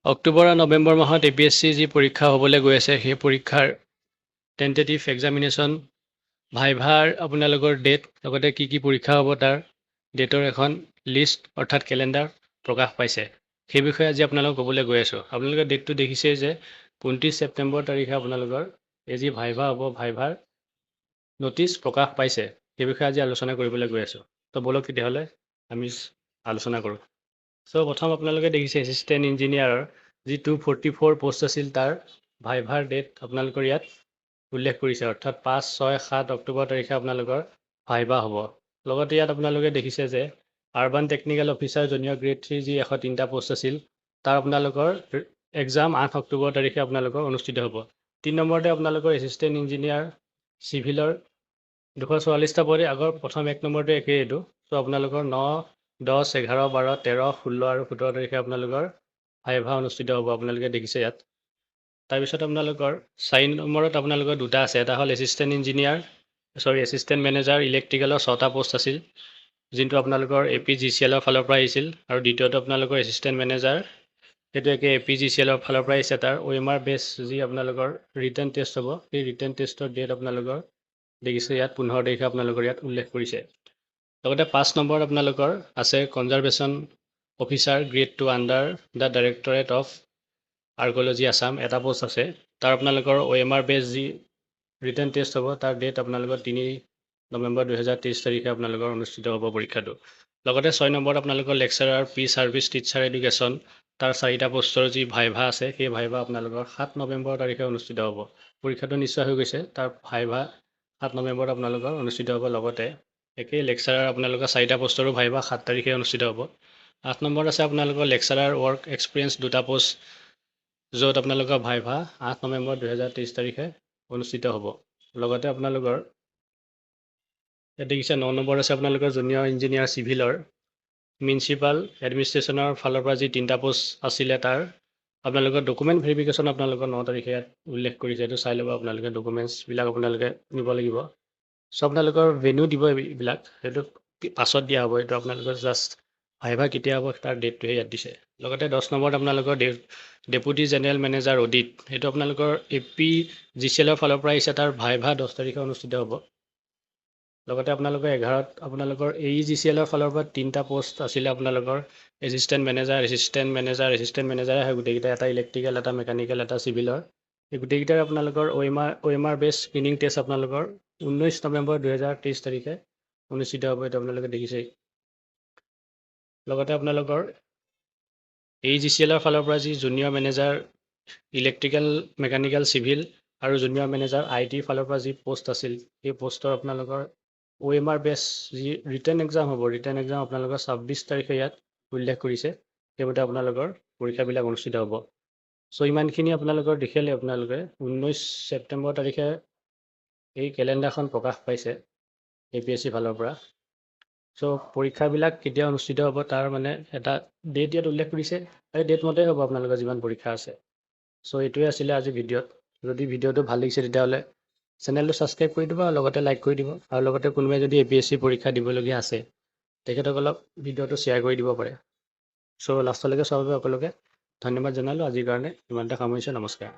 অক্টোবৰ আৰু নৱেম্বৰ মাহত APSC যি পৰীক্ষা হ'বলৈ গৈ আছে সেই পৰীক্ষাৰ টেণ্টেটিভ এক্সামিনেশ্যন ভাইভাৰ আপোনালোকৰ ডেট লগতে কি পৰীক্ষা হ'ব তাৰ ডেটৰ এখন লিষ্ট অৰ্থাৎ কেলেণ্ডাৰ প্ৰকাশ পাইছে। সেই বিষয়ে আজি আপোনালোকক ক'বলৈ গৈ আছোঁ। আপোনালোকে ডেটটো দেখিছেই যে 29 ছেপ্টেম্বৰ তাৰিখে আপোনালোকৰ এই যি ভাইভা হ'ব ভাইভাৰ ন'টিছ প্ৰকাশ পাইছে। সেই বিষয়ে আজি আলোচনা কৰিবলৈ গৈ আছোঁ। তো ব'লক তেতিয়াহ'লে আমি আলোচনা কৰোঁ। চ' প্ৰথম আপোনালোকে দেখিছে এছিষ্টেণ্ট ইঞ্জিনিয়াৰৰ যি 244 পোষ্ট আছিল তাৰ ভাইভাৰ ডেট আপোনালোকৰ ইয়াত উল্লেখ কৰিছে, অৰ্থাৎ 5, 6, 7 অক্টোবৰ তাৰিখে আপোনালোকৰ ভাইভা হ'ব। লগতে ইয়াত আপোনালোকে দেখিছে যে urban technical officer junior grade 3 যি 103টা পোষ্ট আছিল তাৰ আপোনালোকৰ এক্সাম 8 অক্টোবৰ তাৰিখে আপোনালোকৰ অনুষ্ঠিত হ'ব। 3 নম্বৰতে আপোনালোকৰ এছিষ্টেণ্ট ইঞ্জিনিয়াৰ চিভিলৰ 244টা পদে আগৰ প্ৰথম 1 নম্বৰতে একেই এইটো। চ' আপোনালোকৰ 9, 10, 11, 12, 13, 16 আৰু 17 তাৰিখে আপোনালোকৰ ভাইভা অনুষ্ঠিত হ'ব। আপোনালোকে দেখিছে ইয়াত। তাৰপিছত আপোনালোকৰ 4 নম্বৰত আপোনালোকৰ দুটা আছে। এটা হ'ল এছিষ্টেণ্ট মেনেজাৰ ইলেক্ট্ৰিকেলৰ 6টা পোষ্ট আছিল, যোনটো আপোনালোকৰ APGCL ফালৰ পৰা আহিছিল। আৰু দ্বিতীয়টো আপোনালোকৰ এছিষ্টেণ্ট মেনেজাৰ, সেইটো একে APGCL ফালৰ পৰা আহিছে। তাৰ OMR বেছ যি আপোনালোকৰ ৰিটেন টেষ্ট হ'ব, সেই ৰিটেন টেষ্টৰ ডেট আপোনালোকৰ দেখিছে ইয়াত 15 তাৰিখে আপোনালোকৰ ইয়াত উল্লেখ কৰিছে। লগতে 5 নম্বৰত আপোনালোকৰ আছে conservation officer grade 2 under the directorate of archaeology Assam এটা পোষ্ট আছে। তাৰ আপোনালোকৰ OMR বেছ যি ৰিটেন টেষ্ট হ'ব তাৰ ডেট আপোনালোকৰ 3 নৱেম্বৰ 2023 তাৰিখে আপোনালোকৰ অনুষ্ঠিত হ'ব পৰীক্ষাটো। লগতে 6 নম্বৰত আপোনালোকৰ lecturer P service teacher education তাৰ 4টা পোষ্টৰ যি ভাইভা আছে সেই ভাইভা আপোনালোকৰ 7 নৱেম্বৰ তাৰিখে অনুষ্ঠিত হ'ব। পৰীক্ষাটো নিশ্চয় হৈ গৈছে, তাৰ ভাইভা 7 নৱেম্বৰত আপোনালোকৰ অনুষ্ঠিত হ'ব। লগতে একেই লেকচাৰাৰ আপোনালোকৰ 4টা পোষ্টৰো ভাইভা 7 তাৰিখে অনুষ্ঠিত হ'ব। 8 নম্বৰত আছে আপোনালোকৰ লেকচাৰাৰ ৱৰ্ক এক্সপিৰিয়েঞ্চ 2টা পোষ্ট, য'ত আপোনালোকৰ ভাইভা 8 নৱেম্বৰ 2023 তাৰিখে অনুষ্ঠিত হ'ব। লগতে আপোনালোকৰ ইয়াত দেখিছে 9 নম্বৰত আছে আপোনালোকৰ জুনিয়ৰ ইঞ্জিনিয়াৰ চিভিলৰ মিউনিচিপাল এডমিনিষ্ট্ৰেশ্যনৰ ফালৰ পৰা যি 3টা পোষ্ট আছিলে তাৰ আপোনালোকৰ ডকুমেণ্ট ভেৰিফিকেশ্যন আপোনালোকৰ 9 তাৰিখে ইয়াত উল্লেখ কৰিছে। এইটো চাই ল'ব আপোনালোকে, ডকুমেণ্টছবিলাক আপোনালোকে নিব লাগিব। চ' আপোনালোকৰ ভেন্যু দিব এইবিলাক, সেইটো পাছত দিয়া হ'ব। এইটো আপোনালোকৰ জাষ্ট ভাইভা কেতিয়া হ'ব তাৰ ডেটটোহে ইয়াত দিছে। লগতে 10 নম্বৰত আপোনালোকৰ ডেপুটি জেনেৰেল মেনেজাৰ অডিট, সেইটো আপোনালোকৰ APGCL ফালৰ পৰা আহিছে। তাৰ ভাইভা 10 তাৰিখে অনুষ্ঠিত হ'ব। লগতে আপোনালোকৰ 11ত আপোনালোকৰ AEGCL ফালৰ পৰা 3টা পোষ্ট আছিলে আপোনালোকৰ এছিষ্টেণ্ট মেনেজাৰ আহে গোটেইকেইটা, এটা ইলেক্ট্ৰিকেল, এটা মেকানিকেল, এটা চিভিলৰ। এই গোটেইকেইটাৰ আপোনালোকৰ OMR বেছ স্ক্ৰিনিং টেষ্ট আপোনালোকৰ 19 নৱেম্বৰ 2023 তাৰিখে অনুষ্ঠিত হ'ব। এইটো আপোনালোকে দেখিছেই। লগতে আপোনালোকৰ AEGCL ফালৰ পৰা যি junior manager electrical, mechanical, civil আৰু জুনিয়ৰ মেনেজাৰ IT ফালৰ পৰা যি পোষ্ট আছিল, সেই পোষ্টৰ আপোনালোকৰ OMR বেছ যি ৰিটেন এক্সাম হ'ব, ৰিটেন এক্সাম আপোনালোকৰ 26 তাৰিখে ইয়াত উল্লেখ কৰিছে। সেইমতে আপোনালোকৰ পৰীক্ষাবিলাক অনুষ্ঠিত হ'ব। চ' ইমানখিনি আপোনালোকৰ দেখিলে আপোনালোকে 19 ছেপ্টেম্বৰ তাৰিখে এই কেলেণ্ডাৰখন প্ৰকাশ পাইছে APSC ফালৰ পৰা। চ' পৰীক্ষাবিলাক কেতিয়া অনুষ্ঠিত হ'ব তাৰ মানে এটা ডেট ইয়াত উল্লেখ কৰিছে, এই ডেট মতে হ'ব আপোনালোকৰ যিমান পৰীক্ষা আছে। চ' এইটোৱে আছিলে আজি ভিডিঅ'ত। যদি ভিডিঅ'টো ভাল লাগিছে তেতিয়াহ'লে চেনেলটো ছাবস্ক্ৰাইব কৰি দিব আৰু লগতে লাইক কৰি দিব। আৰু লগতে কোনোবাই যদি APSC পৰীক্ষা দিবলগীয়া আছে তেখেতসকলক ভিডিঅ'টো শ্বেয়াৰ কৰি দিব পাৰে। চ' লাষ্টলৈকে চোৱাৰ বাবে সকলোকে ধন্যবাদ জনালোঁ। আজিৰ কাৰণে ইমানতে সামৰিছোঁ। নমস্কাৰ।